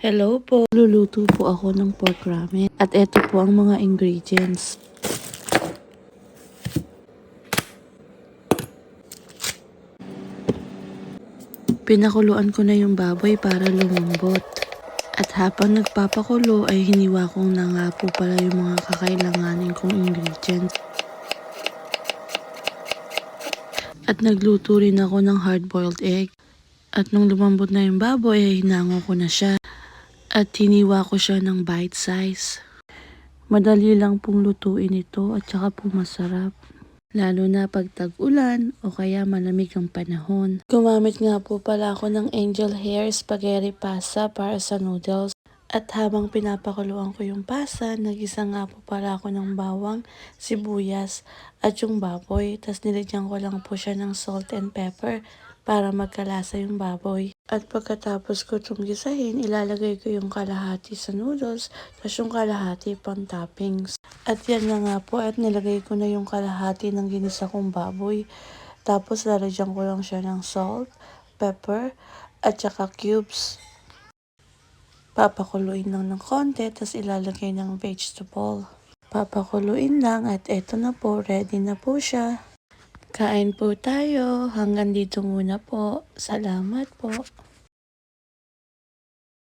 Hello po, luluto po ako ng pork ramen at eto po ang mga ingredients. Pinakuluan ko na yung baboy para lumambot. At habang nagpapakulo ay hiniwa kong na nga po pala yung mga kakailanganin kong ingredients. At nagluto rin ako ng hard-boiled egg. At nung lumambot na yung baboy ay hinango ko na siya. At hiniwa ko siya ng bite size. Madali lang pong lutuin ito at saka po masarap. Lalo na pag tag-ulan o kaya malamig ang panahon. Gumamit nga po pala ako ng angel hair spaghetti pasta para sa noodles. At habang pinapakuluan ko yung pasta, nagisa nga po pala ako ng bawang, sibuyas at yung baboy. Tapos nilagyan ko lang po siya ng salt and pepper para magkalasa yung baboy. At pagkatapos ko itong gisahin, ilalagay ko yung kalahati sa noodles, tapos yung kalahati pang toppings. At yan na nga po, at nilagay ko na yung kalahati ng ginisa kong baboy. Tapos lalagyan ko lang siya ng salt, pepper, at saka cubes. Papakuluin lang ng konti, tapos ilalagay ng vegetable. Papakuluin lang at eto na po, ready na po siya. Kain po tayo. Hanggang dito muna po. Salamat po.